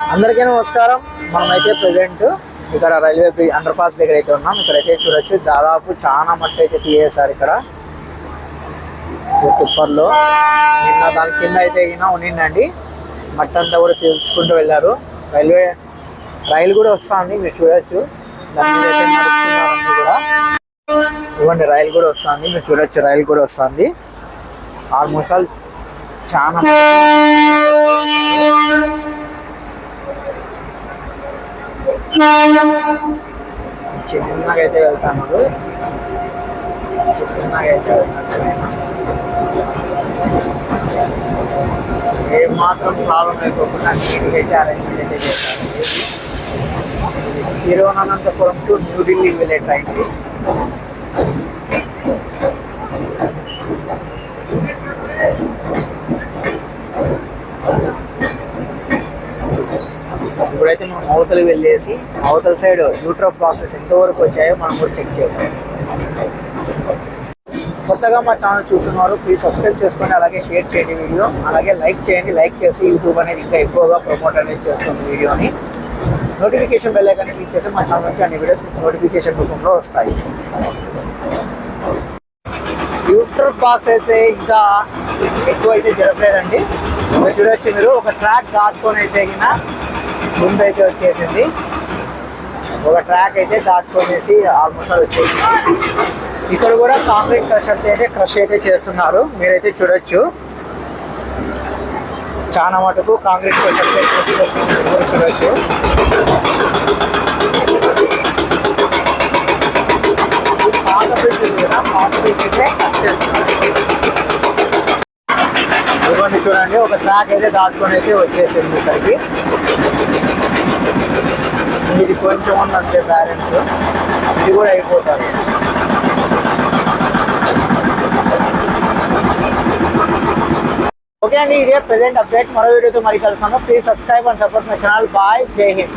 అందరికీ నమస్కారం. మనమైతే ప్రెసెంట్ ఇక్కడ రైల్వే బ్రిడ్జ్ అండర్ పాస్ దగ్గర అయితే ఉన్నాం. ఇక్కడైతే చూడొచ్చు దాదాపు చాలా మట్టి అయితే తీయేశారు ఇక్కడ టిప్పర్లో. నిన్న దాని కింద అయితే ఉన్నిందండి, మట్టి అంతా కూడా తీర్చుకుంటూ వెళ్ళారు. రైలు కూడా వస్తుంది, మీరు చూడొచ్చు. దాని మీద అయితే నడుస్తున్నారు కూడా. ఇవ్వండి, రైలు కూడా వస్తుంది, మీరు చూడొచ్చు. రైలు కూడా వస్తుంది. ఆల్మోస్ట్ ఆల్ చాలా చిన్నగా అయితే వెళ్తాను, చిన్నగా అయితే ఏమాత్రం ప్రాబ్లం లేకోకుండా నీట్గా అయితే అరేంజ్మెంట్ అయితే చేశారు. తిరువనంతపురం టు న్యూఢిల్లీ వెళ్ళే ట్రైన్కి. ఇప్పుడైతే మనం అవతలకి వెళ్ళేసి అవతల సైడ్ న్యూట్రల్ బాక్సెస్ ఎంతవరకు వచ్చాయో మనం కూడా చెక్ చేద్దాం. కొత్తగా మా ఛానల్ చూస్తున్నారు, ప్లీజ్ సబ్స్క్రైబ్ చేసుకోండి, అలాగే షేర్ చేయండి వీడియో, అలాగే లైక్ చేయండి. లైక్ చేసి యూట్యూబ్ అనేది ఇంకా ఎక్కువగా ప్రమోట్ అనేది చేస్తుంది వీడియోని. నోటిఫికేషన్ బెల్ ఐకాన్ క్లిక్ చేసి మా ఛానల్ నుంచి అన్ని వీడియోస్ నోటిఫికేషన్ రూపంలో వస్తాయి. న్యూట్రల్ బాక్స్ అయితే ఇంకా ఎక్కువ అయితే జరగలేదండి. చూడొచ్చు మీరు, ఒక ట్రాక్ దాటుకొని అయితే ముందు అయితే వచ్చేసింది. ఒక ట్రాక్ అయితే దాటుకొనేసి ఆల్మోస్ట్ వచ్చేసింది. ఇక్కడ కూడా కాంక్రీట్ క్రష్ అయితే చేస్తున్నారు, మీరైతే చూడొచ్చు. చాలా మటుకు కాంక్రీట్ క్రషర్ చూడొచ్చు. పాత బ్రిడ్జ్ కూడా పాత బ్రిడ్జ్ అయితే కట్ చేస్తున్నారు. ఇవన్నీ చూడండి, ఒక ట్రాక్ అయితే దాటుకొని అయితే వచ్చేసింది ఇక్కడికి. ఇది కొంచెం ఉందంటే బ్యాలెన్స్, ఇది కూడా అయిపోతుంది. ఓకే అండి, ఇదే ప్రెసెంట్ అప్డేట్. మరో వీడియోతో మరి కలుస్తాను. Please subscribe and support my channel. Bye, Jai Hind.